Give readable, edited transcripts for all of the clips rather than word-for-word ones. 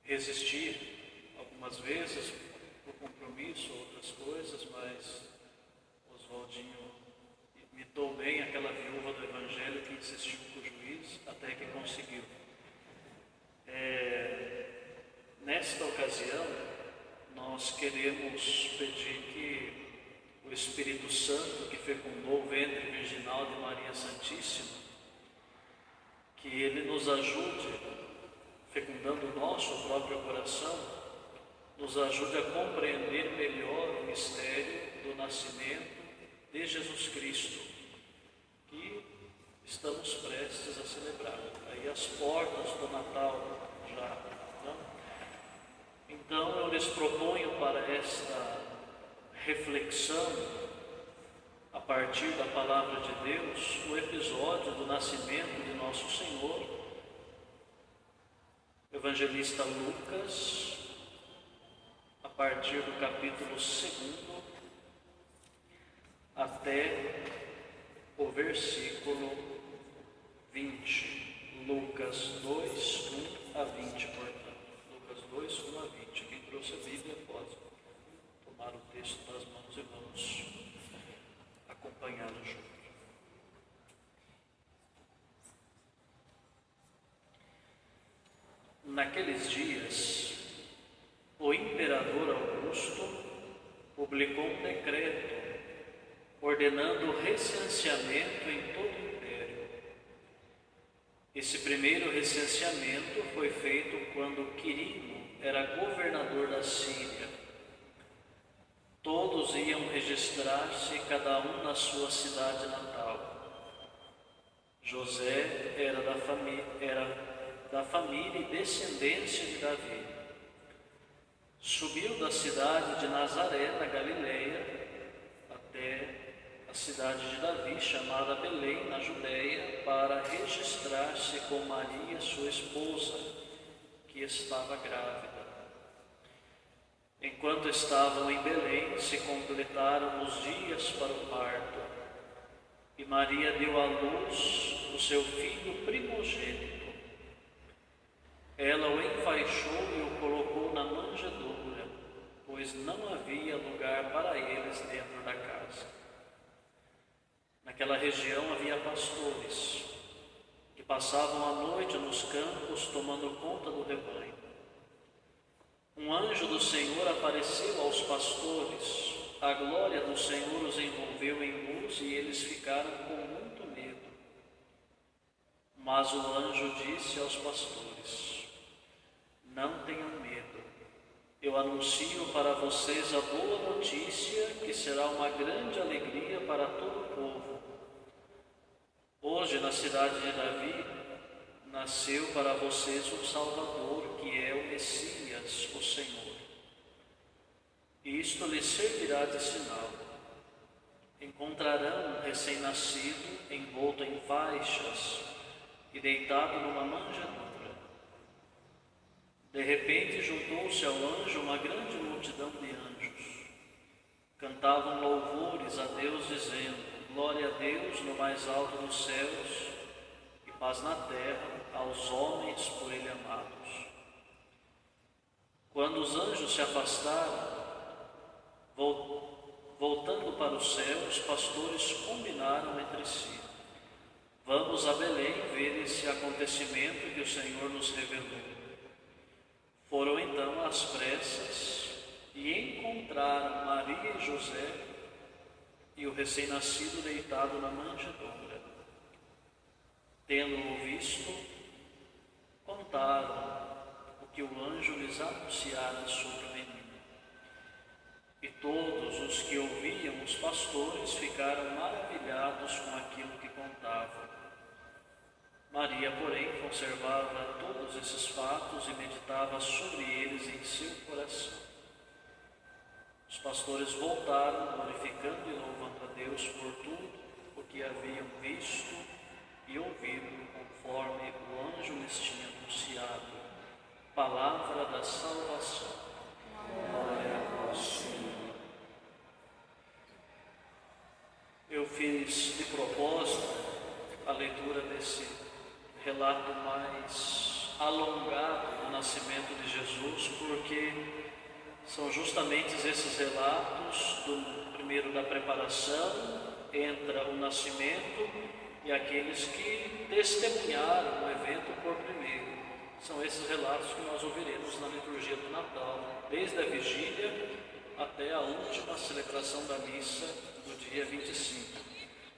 Resisti algumas vezes por compromisso, outras coisas, mas Oswaldinho imitou bem aquela viúva do Evangelho que insistiu com o juiz até que conseguiu. Nesta ocasião, nós queremos pedir que o Espírito Santo, que fecundou o ventre virginal de Maria Santíssima, que ele nos ajude, fecundando o nosso próprio coração, nos ajude a compreender melhor o mistério do nascimento de Jesus Cristo, que estamos prestes a celebrar. Aí as portas do Natal já, não? Então eu lhes proponho para esta reflexão, a partir da Palavra de Deus, o episódio do nascimento de Nosso Senhor, o evangelista Lucas, a partir do capítulo 2 até o versículo 20. Lucas 2, 1 a 20, portanto. Lucas 2, 1 a 20. Quem trouxe a Bíblia pode tomar o texto das mãos e vamos acompanhá-lo junto. Naqueles dias, o imperador Augusto publicou um decreto ordenando o recenseamento em todo o império. Esse primeiro recenseamento foi feito quando Quirino era governador da Síria. Todos iam registrar-se, cada um na sua cidade natal. José era da família e descendência de Davi. Subiu da cidade de Nazaré, na Galileia, até a cidade de Davi, chamada Belém, na Judéia, para registrar-se com Maria, sua esposa, que estava grávida. Enquanto estavam em Belém, se completaram os dias para o parto, e Maria deu à luz o seu filho primogênito. Ela o enfaixou e o colocou na manjedoura, pois não havia lugar para eles dentro da casa. Naquela região havia pastores que passavam a noite nos campos tomando conta do rebanho. Um anjo do Senhor apareceu aos pastores, a glória do Senhor os envolveu em luz e eles ficaram com muito medo. Mas o anjo disse aos pastores: não tenham medo, eu anuncio para vocês a boa notícia que será uma grande alegria para todo o povo. Hoje, na cidade de Davi, nasceu para vocês um Salvador, que é o Messias, o Senhor. E isto lhes servirá de sinal. Encontrarão um recém-nascido envolto em faixas e deitado numa manjedoura. De repente juntou-se ao anjo uma grande multidão de anjos. Cantavam louvores a Deus, dizendo: glória a Deus no mais alto dos céus e paz na terra aos homens por Ele amados. Quando os anjos se afastaram, voltando para o céu, os pastores combinaram entre si: vamos a Belém ver esse acontecimento que o Senhor nos revelou. Foram então às pressas e encontraram Maria e José e o recém-nascido deitado na manjedoura. Tendo-o visto, contaram o que o anjo lhes anunciara sobre o menino. E todos os que ouviam os pastores ficaram maravilhados com aquilo que contavam. Maria, porém, conservava todos esses fatos e meditava sobre eles em seu coração. Os pastores voltaram, glorificando e louvando a Deus por tudo o que haviam visto e ouvido, conforme o anjo lhes tinha anunciado. Palavra da salvação. Glória a vós, Senhor. Eu fiz de propósito a leitura desse relato mais alongado do nascimento de Jesus, porque são justamente esses relatos, primeiro da preparação, entra o nascimento e aqueles que testemunharam o evento por primeiro. São esses relatos que nós ouviremos na liturgia do Natal, desde a vigília até a última celebração da missa do dia 25.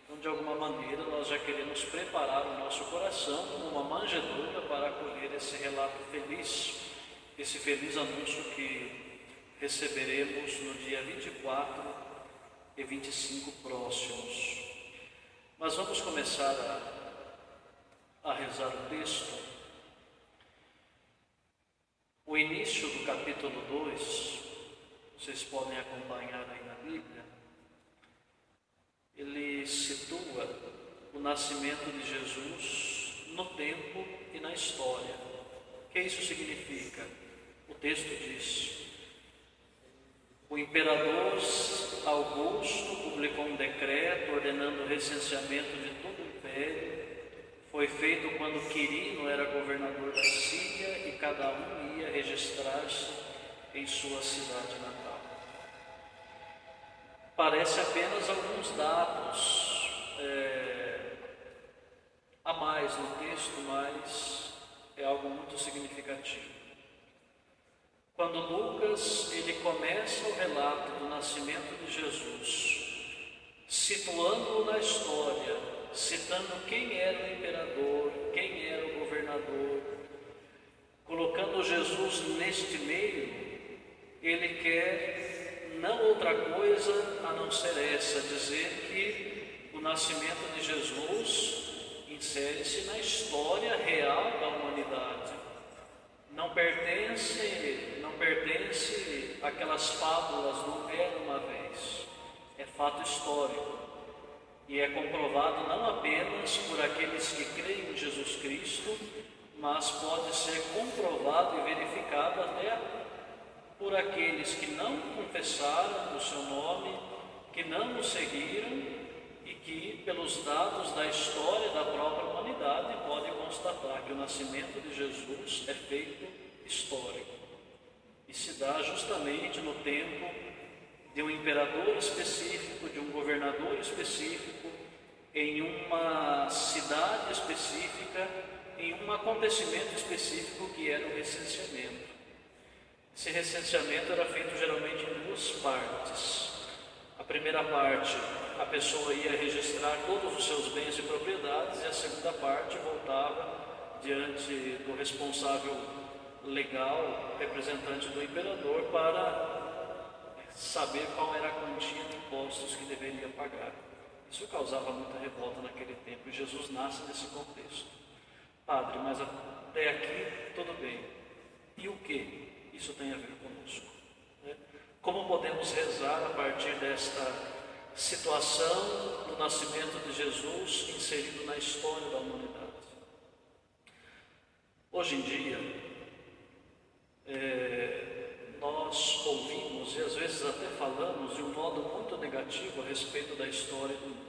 Então, de alguma maneira, nós já queremos preparar o nosso coração como uma manjedoura para acolher esse relato feliz, esse feliz anúncio que receberemos no dia 24 e 25 próximos. Mas vamos começar a rezar o texto. O início do capítulo 2, vocês podem acompanhar aí na Bíblia, ele situa o nascimento de Jesus no tempo e na história. O que isso significa? O texto diz: o imperador Augusto publicou um decreto ordenando o recenseamento de todo o império. Foi feito quando Quirino era governador da Síria e cada um ia registrar-se em sua cidade natal. Parece apenas alguns dados a mais no texto, mas é algo muito significativo. Quando Lucas ele começa o relato do nascimento de Jesus, situando-o na história, citando quem era o imperador, quem era o governador, colocando Jesus neste meio, ele quer não outra coisa a não ser essa, dizer que o nascimento de Jesus insere-se na história real da humanidade. Não pertence àquelas fábulas do era uma vez. É fato histórico. E é comprovado não apenas por aqueles que creem em Jesus Cristo, mas pode ser comprovado e verificado até por aqueles que não confessaram o seu nome, que não o seguiram e que, pelos dados da história da própria humanidade, podem constatar que o nascimento de Jesus é feito histórico e se dá justamente no tempo de um imperador específico, de um governador específico, em uma cidade específica, em um acontecimento específico que era o recenseamento. Esse recenseamento era feito geralmente em duas partes. A primeira parte, a pessoa ia registrar todos os seus bens e propriedades, e a segunda parte voltava diante do responsável legal, representante do imperador, para saber qual era a quantia de impostos que deveria pagar. Isso causava muita revolta naquele tempo, e Jesus nasce nesse contexto. Padre, mas até aqui tudo bem. E o que isso tem a ver conosco? Como podemos rezar a partir desta situação do nascimento de Jesus inserido na história da humanidade? Hoje em dia, nós ouvimos e às vezes até falamos de um modo muito negativo a respeito da história do mundo.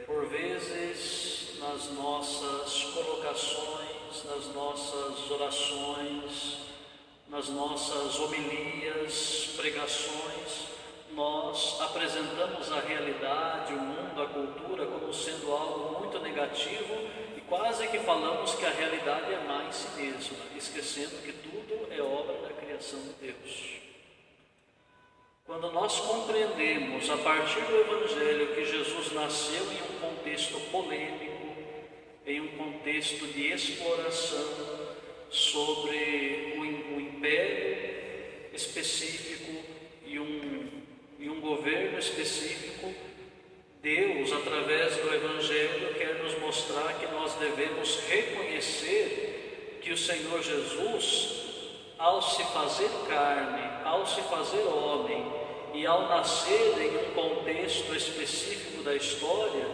Por vezes, nas nossas colocações, nas nossas orações, nas nossas homilias, pregações, nós apresentamos a realidade, o mundo, a cultura como sendo algo muito negativo e quase que falamos que a realidade é má em si mesma, esquecendo que tudo é obra da criação de Deus. Quando nós compreendemos a partir do Evangelho que Jesus nasceu em um contexto polêmico, em um contexto de exploração sobre o império específico e um governo específico Deus, através do Evangelho, quer nos mostrar que nós devemos reconhecer que o Senhor Jesus, ao se fazer carne, ao se fazer homem e ao nascer em um contexto específico da história,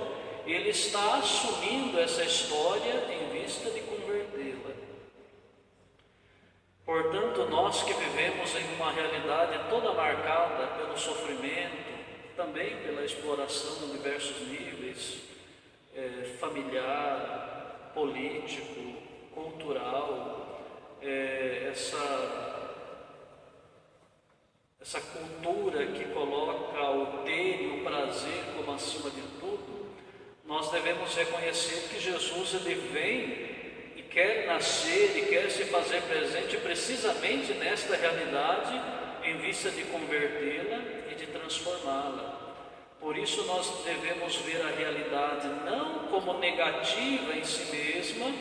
Ele está assumindo essa história em vista de convertê-la. Portanto, nós que vivemos em uma realidade toda marcada pelo sofrimento, também pela exploração em diversos níveis, familiar, político, cultural, essa cultura que coloca o ter e o prazer como acima de tudo, nós devemos reconhecer que Jesus ele vem e quer nascer e quer se fazer presente precisamente nesta realidade em vista de convertê-la e de transformá-la. Por isso nós devemos ver a realidade não como negativa em si mesma,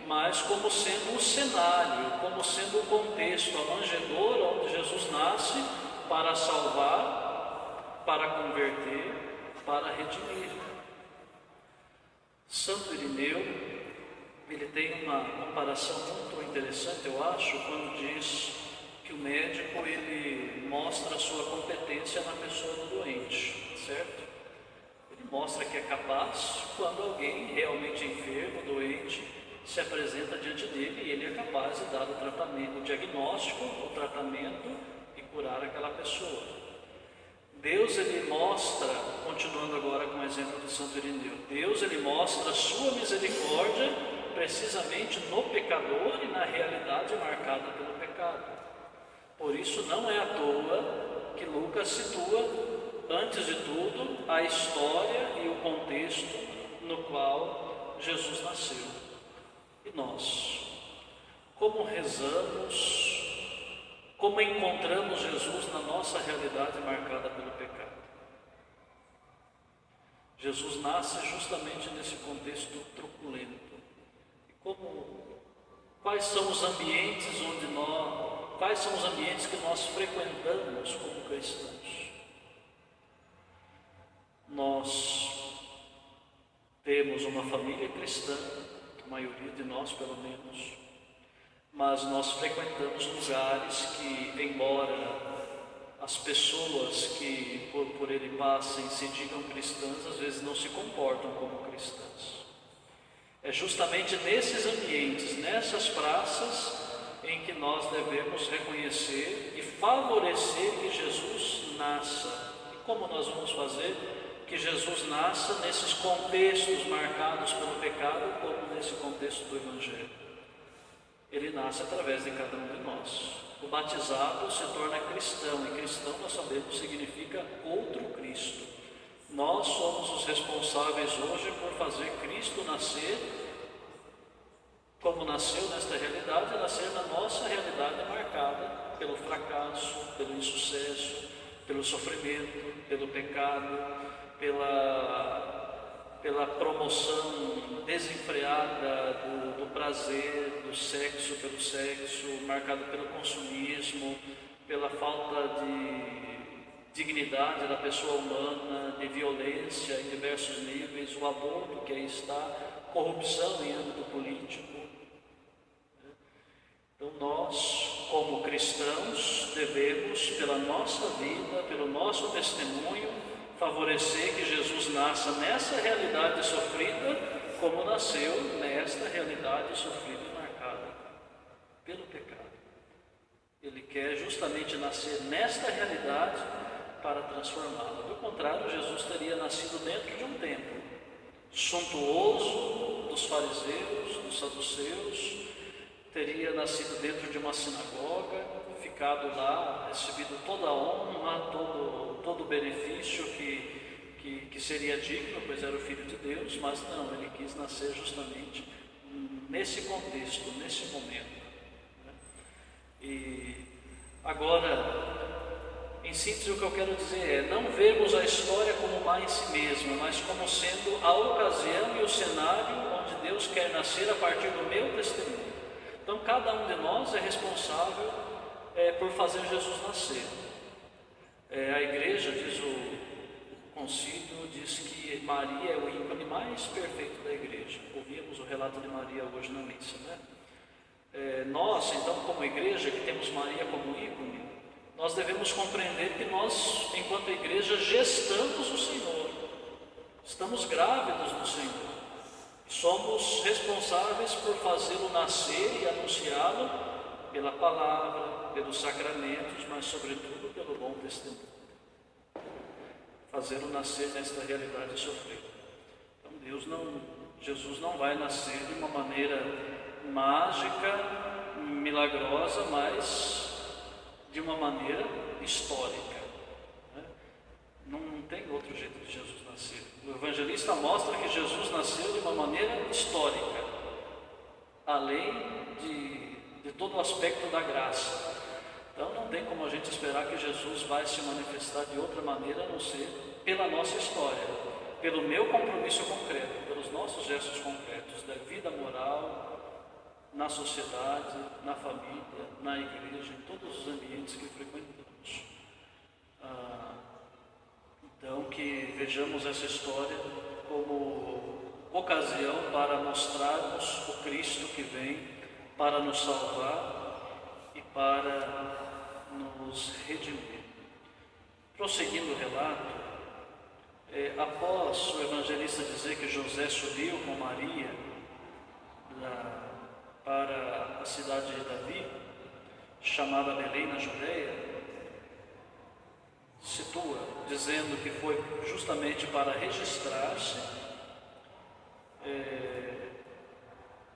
mas como sendo o cenário, como sendo o contexto, a manjedoura onde Jesus nasce para salvar, para converter, para redimir. Santo Irineu, ele tem uma comparação muito interessante, eu acho, quando diz que o médico ele mostra a sua competência na pessoa do doente, certo? Ele mostra que é capaz quando alguém realmente enfermo, doente, se apresenta diante dele e ele é capaz de dar o tratamento, o diagnóstico, o tratamento e curar aquela pessoa. Deus ele mostra, continuando agora com o exemplo de Santo Irineu, Deus ele mostra a sua misericórdia precisamente no pecador e na realidade marcada pelo pecado. Por isso não é à toa que Lucas situa, antes de tudo, a história e o contexto no qual Jesus nasceu. E nós, como rezamos, como encontramos Jesus na nossa realidade marcada pelo pecado? Jesus nasce justamente nesse contexto truculento. E quais são os ambientes quais são os ambientes que nós frequentamos como cristãos? Nós temos uma família cristã, a maioria de nós pelo menos, mas nós frequentamos lugares que, embora as pessoas que por ele passem se digam cristãs, às vezes não se comportam como cristãs. É justamente nesses ambientes, nessas praças, em que nós devemos reconhecer e favorecer que Jesus nasça. E como nós vamos fazer que Jesus nasça nesses contextos marcados pelo pecado, como nesse contexto do Evangelho? Ele nasce através de cada um de nós. O batizado se torna cristão, e cristão nós sabemos significa outro Cristo. Nós somos os responsáveis hoje por fazer Cristo nascer, como nasceu nesta realidade, nascer na nossa realidade marcada pelo fracasso, pelo insucesso, pelo sofrimento, pelo pecado, pela promoção desenfreada do prazer, do sexo pelo sexo, marcado pelo consumismo, pela falta de dignidade da pessoa humana, de violência em diversos níveis, o aborto que aí está, corrupção em âmbito político. Então nós, como cristãos, devemos, pela nossa vida, pelo nosso testemunho, favorecer que Jesus nasça nessa realidade sofrida, como nasceu nesta realidade sofrida e marcada pelo pecado. Ele quer justamente nascer nesta realidade para transformá-la. Do contrário, Jesus teria nascido dentro de um templo suntuoso dos fariseus, dos saduceus, teria nascido dentro de uma sinagoga, ficado lá, recebido toda a honra, todo o benefício que seria digno, pois era o Filho de Deus, mas não, ele quis nascer justamente nesse contexto, nesse momento. E agora, em síntese, o que eu quero dizer é, não vemos a história como uma em si mesma, mas como sendo a ocasião e o cenário onde Deus quer nascer a partir do meu testemunho. Então, cada um de nós é responsável por fazer Jesus nascer. A igreja, diz o concílio diz que Maria é o ícone mais perfeito da igreja. Ouvimos o relato de Maria hoje na missa, né? Nós, então, como igreja, que temos Maria como ícone, nós devemos compreender que nós, enquanto igreja, gestamos o Senhor, estamos grávidos do Senhor, somos responsáveis por fazê-lo nascer e anunciá-lo pela palavra, pelos sacramentos, mas sobretudo pelo bom testemunho, fazê-lo nascer nesta realidade sofrida. Então Jesus não vai nascer de uma maneira mágica, milagrosa, mas de uma maneira histórica, né? Não tem outro jeito de Jesus nascer. O evangelista mostra que Jesus nasceu de uma maneira histórica, além de todo o aspecto da graça. Então não tem como a gente esperar que Jesus vai se manifestar de outra maneira a não ser pela nossa história, pelo meu compromisso concreto, pelos nossos gestos concretos da vida moral, na sociedade, na família, na igreja, em todos os ambientes que frequentamos. Então, que vejamos essa história como ocasião para mostrarmos o Cristo que vem para nos salvar e para nos redimir. Prosseguindo o relato, após o evangelista dizer que José subiu com Maria para a cidade de Davi, chamada Belém na Judeia, situa, dizendo que foi justamente para registrar-se,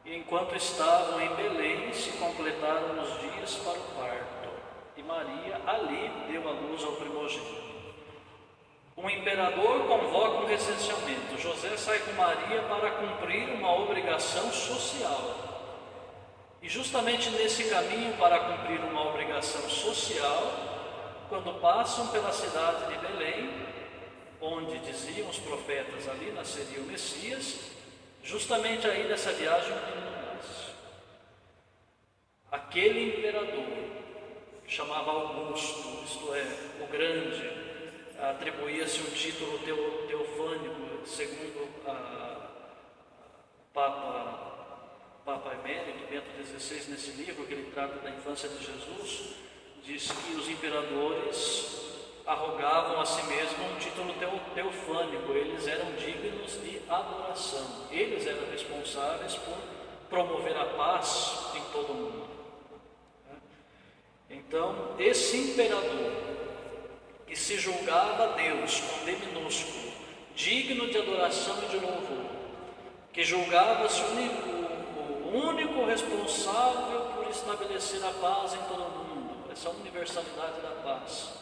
e enquanto estavam em Belém, se completaram os dias para o parto, e Maria ali deu à luz ao primogênito. Um imperador convoca um recenseamento. José sai com Maria para cumprir uma obrigação social. E justamente nesse caminho para cumprir uma obrigação social, quando passam pela cidade de Belém, onde diziam os profetas, ali nasceria o Messias, justamente aí nessa viagem o menino nasce. Aquele imperador, que chamava Augusto, isto é, o Grande, atribuía-se um título teofânico, segundo Papa Emérito Bento XVI, nesse livro que ele trata da infância de Jesus, diz que os imperadores arrogavam a si mesmos um título teofânico, eles eram dignos de adoração, eles eram responsáveis por promover a paz em todo o mundo. Então, esse imperador, que se julgava Deus com D minúsculo, digno de adoração e de louvor, que julgava-se o único responsável por estabelecer a paz em todo o mundo, essa universalidade da paz,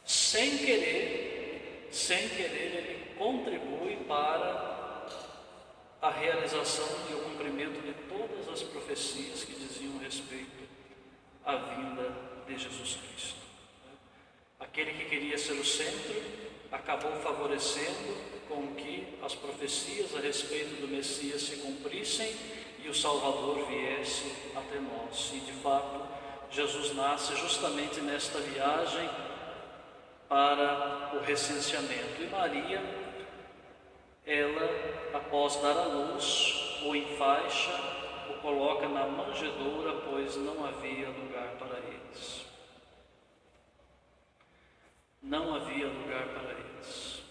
sem querer ele contribui para a realização e o cumprimento de todas as profecias que diziam respeito à vinda de Jesus Cristo. Aquele que queria ser o centro acabou favorecendo com que as profecias a respeito do Messias se cumprissem e o Salvador viesse até nós. E de fato, Jesus nasce justamente nesta viagem para o recenseamento. E Maria, ela, após dar à luz, o enfaixa, o coloca na manjedoura, pois não havia lugar para eles. Não havia lugar para eles.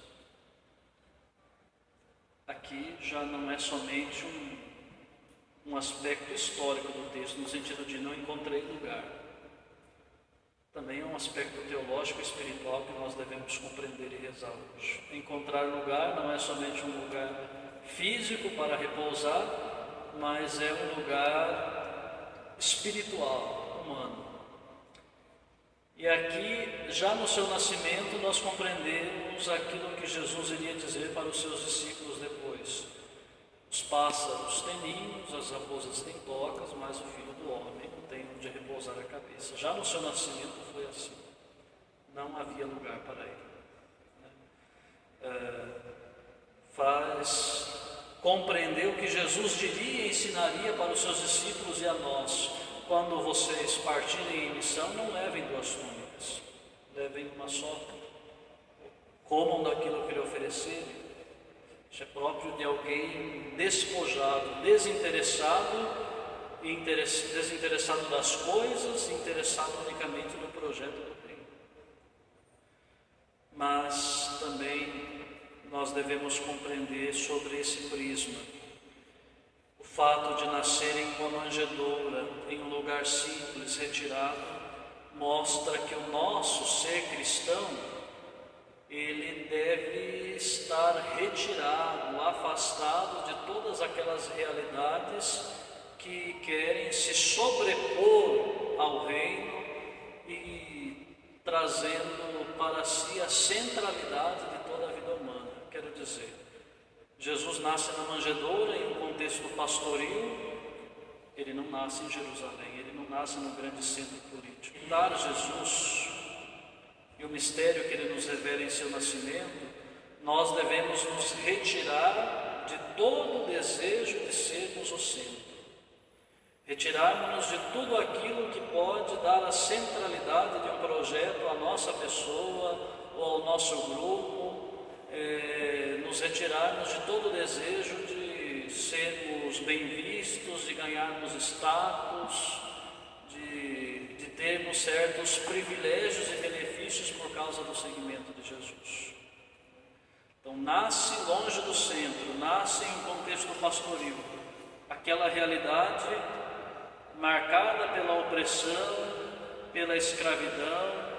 Aqui já não é somente um aspecto histórico do texto, no sentido de não encontrei lugar. Também é um aspecto teológico e espiritual que nós devemos compreender e rezar hoje. Encontrar lugar não é somente um lugar físico para repousar, mas é um lugar espiritual, humano. E aqui, já no seu nascimento, nós compreendemos aquilo que Jesus iria dizer para os seus discípulos depois. Os pássaros têm ninhos, as raposas têm tocas, mas o Filho do Homem não tem onde repousar a cabeça. Já no seu nascimento foi assim. Não havia lugar para ele. Faz compreender o que Jesus diria e ensinaria para os seus discípulos e a nós. Quando vocês partirem em missão, não levem 2 túnicas, levem uma só, comam daquilo que lhe oferecerem. Isso é próprio de alguém despojado, desinteressado das coisas, interessado unicamente no projeto do reino. Mas também nós devemos compreender sobre esse prisma o fato de nascer em uma manjedoura, em um lugar simples, retirado, mostra que o nosso ser cristão, ele deve estar retirado, afastado de todas aquelas realidades que querem se sobrepor ao reino e trazendo para si a centralidade de toda a vida humana. Quero dizer, Jesus nasce na manjedoura em um contexto pastoril. Ele não nasce em Jerusalém, ele não nasce no grande centro político. Dar Jesus e o mistério que ele nos revela em seu nascimento, nós devemos nos retirar de todo o desejo de sermos o centro. Retirarmos-nos de tudo aquilo que pode dar a centralidade de um projeto à nossa pessoa ou ao nosso grupo, nos retirarmos de todo o desejo de sermos bem vistos, de ganharmos status, de termos certos privilégios e benefícios por causa do seguimento de Jesus. Então, nasce longe do centro, nasce em um contexto pastoril, aquela realidade marcada pela opressão, pela escravidão,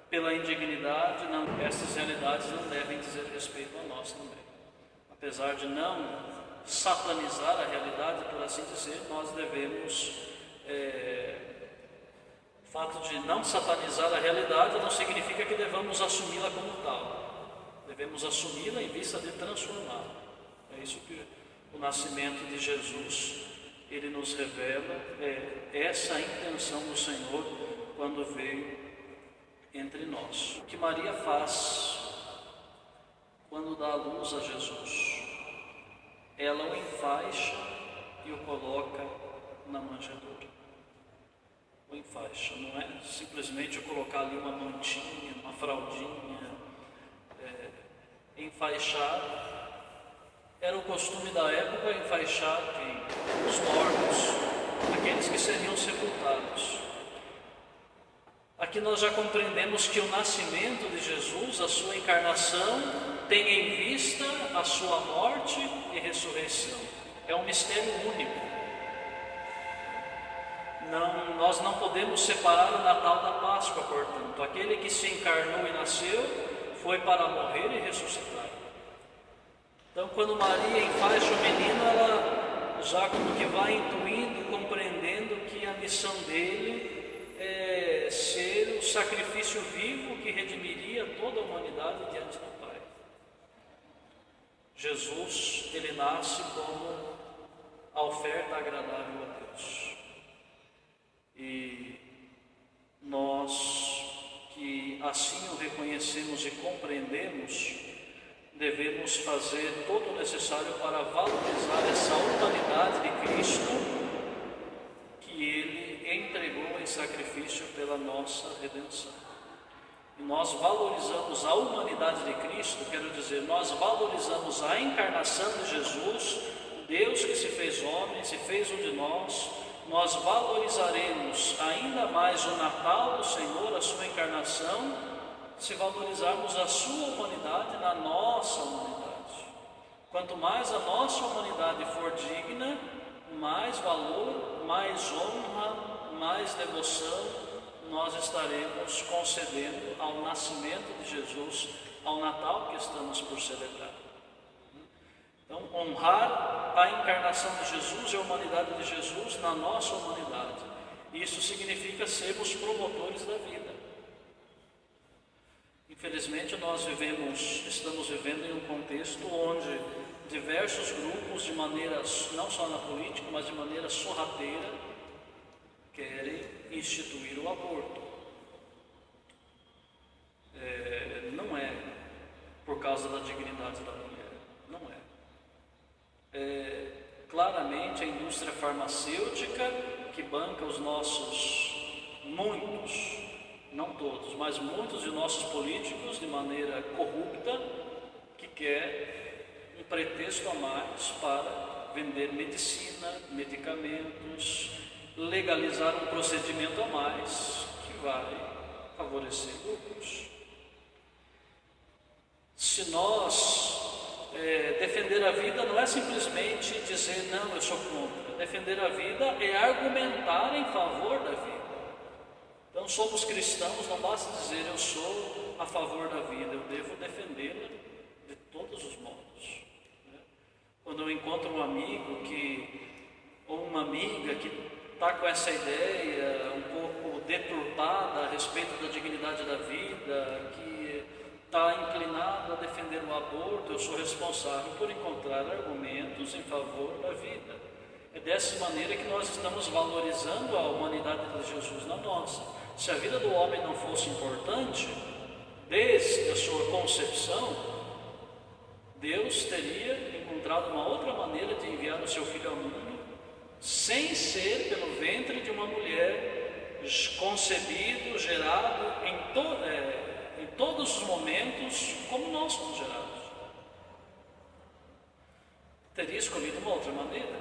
pela indignidade. Não, essas realidades não devem dizer respeito a nós também. Apesar de não satanizar a realidade, por assim dizer, nós devemos... O fato de não satanizar a realidade não significa que devamos assumi-la como tal. Devemos assumi-la em vista de transformá-la. É isso que o nascimento de Jesus, ele nos revela, essa a intenção do Senhor quando veio entre nós. O que Maria faz quando dá a luz a Jesus? Ela o enfaixa e o coloca na manjedoura. O enfaixa, não é simplesmente colocar ali uma mantinha, uma fraldinha. Enfaixar era o costume da época, enfaixar quem? Os mortos, aqueles que seriam sepultados. Aqui nós já compreendemos que o nascimento de Jesus, a sua encarnação, tem em vista a sua morte e ressurreição. É um mistério único. Nós não podemos separar o Natal da Páscoa, portanto. Aquele que se encarnou e nasceu foi para morrer e ressuscitar. Então, quando Maria enfaixa o menino, ela já como que vai intuindo, compreendendo que a missão dele é ser o sacrifício vivo que redimiria toda a humanidade diante do Pai. Jesus, ele nasce como a oferta agradável a Deus. E nós que assim o reconhecemos e compreendemos, devemos fazer todo o necessário para valorizar essa humanidade de Cristo que Ele entregou em sacrifício pela nossa redenção. E nós valorizamos a humanidade de Cristo, quero dizer, nós valorizamos a encarnação de Jesus, Deus que se fez homem, se fez um de nós. Nós valorizaremos ainda mais o Natal do Senhor, a sua encarnação, se valorizarmos a sua humanidade na nossa humanidade. Quanto mais a nossa humanidade for digna, mais valor, mais honra, mais devoção nós estaremos concedendo ao nascimento de Jesus, ao Natal que estamos por celebrar. Então, honrar a encarnação de Jesus e a humanidade de Jesus na nossa humanidade. Isso significa sermos promotores da vida. Infelizmente, nós estamos vivendo em um contexto onde diversos grupos, de maneira, não só na política, mas de maneira sorrateira, querem instituir o aborto. Não é por causa da dignidade da mulher, não é. Claramente a indústria farmacêutica que banca os nossos muitos não todos, mas muitos de nossos políticos, de maneira corrupta, que quer um pretexto a mais para vender medicina, medicamentos, legalizar um procedimento a mais que vai favorecer lucros. Se nós defender a vida não é simplesmente dizer não, eu sou contra. Defender a vida é argumentar em favor da vida. Então somos cristãos, não basta dizer eu sou a favor da vida, eu devo defendê-la de todos os modos. Quando eu encontro um amigo ou uma amiga que está com essa ideia um pouco deturpada a respeito da dignidade da vida, que está inclinado a defender o aborto, eu sou responsável por encontrar argumentos em favor da vida. É dessa maneira que nós estamos valorizando a humanidade de Jesus na nossa. Se a vida do homem não fosse importante, desde a sua concepção, Deus teria encontrado uma outra maneira de enviar o seu Filho ao mundo, sem ser pelo ventre de uma mulher, concebido, gerado em todos os momentos, como nós somos gerados. Teria escolhido uma outra maneira,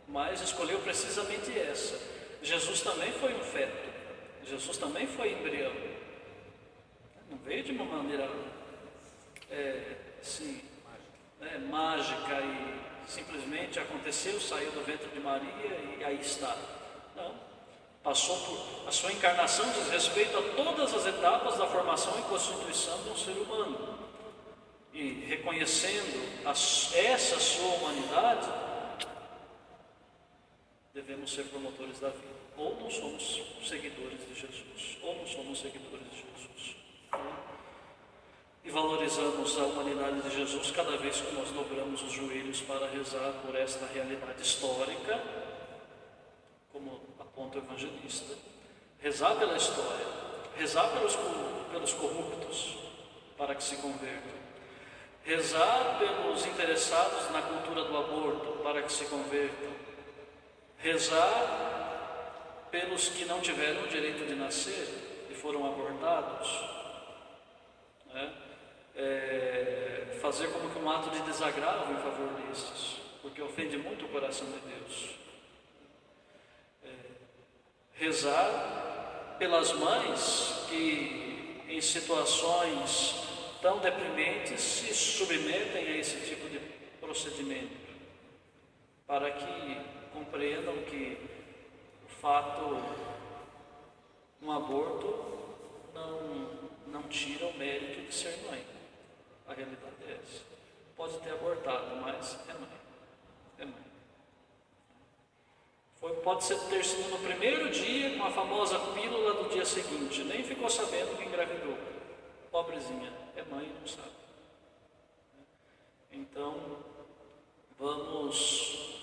mas escolheu precisamente essa. Jesus também foi um feto, Jesus também foi embrião. Não veio de uma maneira mágica e simplesmente aconteceu, saiu do ventre de Maria e aí está. Não. Passou por... A sua encarnação diz respeito a todas as etapas da formação e constituição de um ser humano. E reconhecendo essa sua humanidade, devemos ser promotores da vida. Ou não somos seguidores de Jesus, ou não somos seguidores de Jesus. E valorizamos a humanidade de Jesus cada vez que nós dobramos os joelhos para rezar por esta realidade histórica, como aponta o evangelista. Rezar pela história, rezar pelos corruptos para que se convertam, rezar pelos interessados na cultura do aborto para que se convertam, rezar pelos que não tiveram o direito de nascer e foram abortados, fazer como que um ato de desagravo em favor destes, porque ofende muito o coração de Deus. Rezar pelas mães que em situações tão deprimentes se submetem a esse tipo de procedimento, para que compreendam que o fato, um aborto não tira o mérito de ser mãe. A realidade é essa. Pode ter abortado, mas é mãe. É mãe. Pode ter sido no primeiro dia, com a famosa pílula do dia seguinte. Nem ficou sabendo que engravidou. Pobrezinha. É mãe e não sabe. Então, vamos,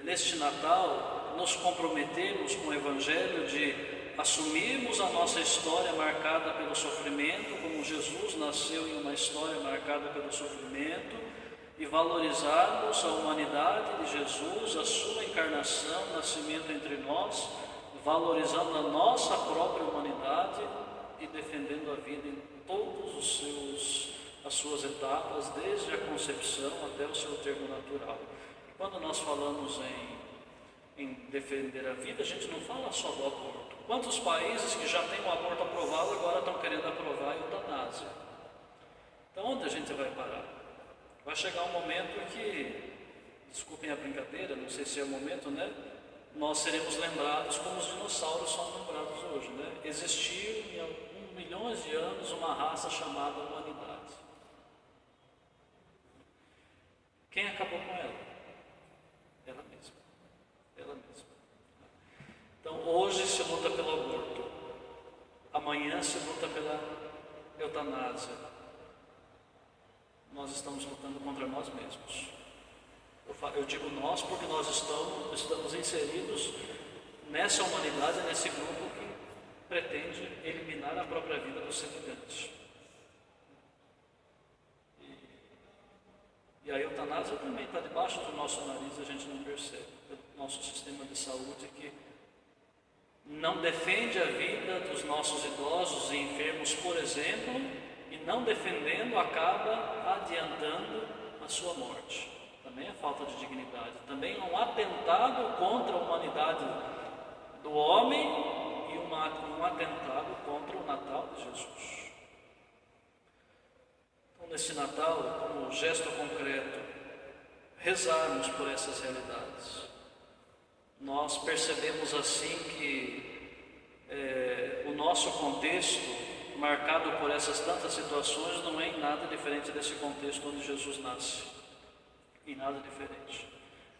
neste Natal, nos comprometermos com o Evangelho de assumirmos a nossa história marcada pelo sofrimento, como Jesus nasceu em uma história marcada pelo sofrimento, e valorizarmos a humanidade de Jesus, a sua encarnação, nascimento entre nós, valorizando a nossa própria humanidade e defendendo a vida em todas as suas etapas, desde a concepção até o seu termo natural. E quando nós falamos em defender a vida, a gente não fala só do aborto. Quantos países que já têm o aborto aprovado agora estão querendo aprovar a eutanásia? Então onde a gente vai parar? Vai chegar um momento que, desculpem a brincadeira, não sei se é o momento, né? Nós seremos lembrados como os dinossauros são lembrados hoje, né? Existiu em alguns milhões de anos uma raça chamada humanidade. Quem acabou com ela? Ela mesma. Ela mesma. Então hoje se luta pelo aborto, amanhã se luta pela eutanásia. Nós estamos lutando contra nós mesmos. Eu digo nós porque nós estamos inseridos nessa humanidade, nesse grupo que pretende eliminar a própria vida dos semelhantes. E a eutanásia também está debaixo do nosso nariz, a gente não percebe. O nosso sistema de saúde que não defende a vida dos nossos idosos e enfermos, por exemplo, e não defendendo acaba adiantando a sua morte. Também é falta de dignidade, também é um atentado contra a humanidade do homem e um atentado contra o Natal de Jesus. Então, nesse Natal, como gesto concreto, rezarmos por essas realidades. Nós percebemos assim que o nosso contexto, marcado por essas tantas situações, não é em nada diferente desse contexto onde Jesus nasce. Em nada diferente.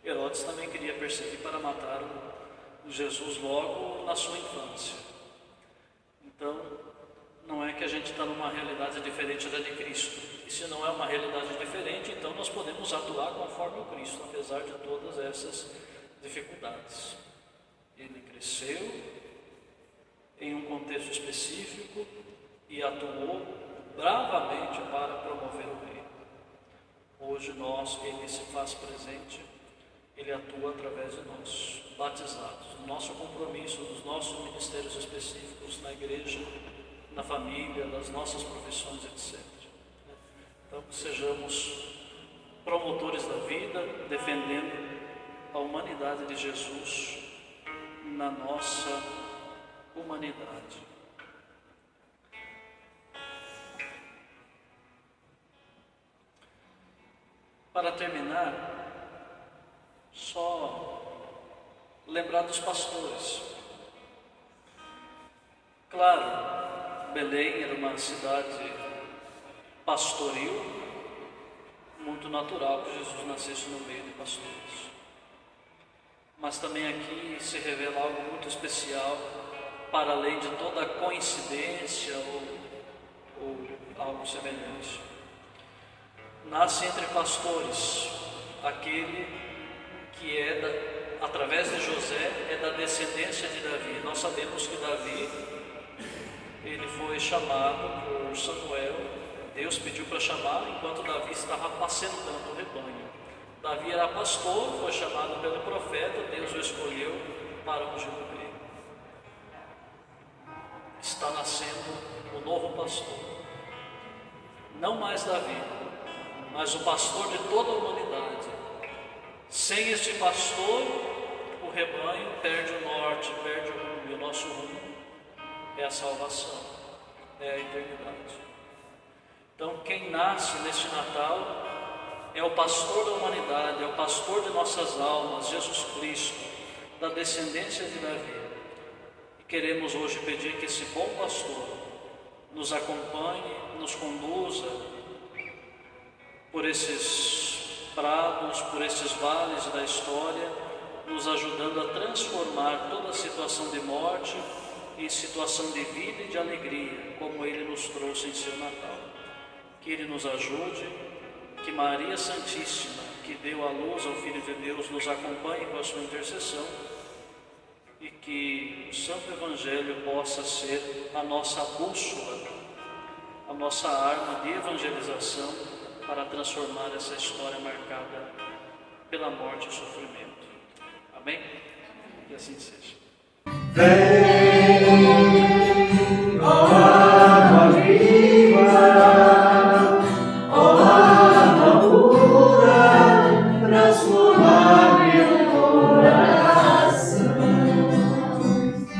Herodes também queria perseguir para matar o Jesus logo na sua infância. Então, não é que a gente está numa realidade diferente da de Cristo. E se não é uma realidade diferente, então nós podemos atuar conforme o Cristo, apesar de todas essas dificuldades. Ele cresceu em um contexto específico e atuou bravamente para promover o reino. Hoje nós, ele se faz presente, ele atua através de nós, batizados, no nosso compromisso, nos nossos ministérios específicos, na igreja, na família, nas nossas profissões, etc. Então, sejamos promotores da vida, defendendo a humanidade de Jesus na nossa humanidade. Para terminar, só lembrar dos pastores. Claro, Belém era uma cidade pastoril, muito natural que Jesus nascesse no meio de pastores. Mas também aqui se revela algo muito especial, para além de toda coincidência ou algo semelhante. Nasce entre pastores aquele que através de José, é da descendência de Davi. Nós sabemos que Davi, ele foi chamado por Samuel, Deus pediu para chamar enquanto Davi estava apacentando o rebanho. Davi era pastor, foi chamado pelo profeta, Deus o escolheu para ungir o rei. Está nascendo o novo pastor, não mais Davi, mas o pastor de toda a humanidade. Sem este pastor, o rebanho perde o norte, perde o rumo, e o nosso rumo é a salvação, é a eternidade. Então, quem nasce neste Natal é o pastor da humanidade, é o pastor de nossas almas, Jesus Cristo, da descendência de Davi. E queremos hoje pedir que esse bom pastor nos acompanhe, nos conduza por esses prados, por esses vales da história, nos ajudando a transformar toda a situação de morte em situação de vida e de alegria, como Ele nos trouxe em seu Natal. Que Ele nos ajude, que Maria Santíssima, que deu a luz ao Filho de Deus, nos acompanhe com a sua intercessão e que o Santo Evangelho possa ser a nossa bússola, a nossa arma de evangelização para transformar essa história marcada pela morte e sofrimento. Amém? E assim seja.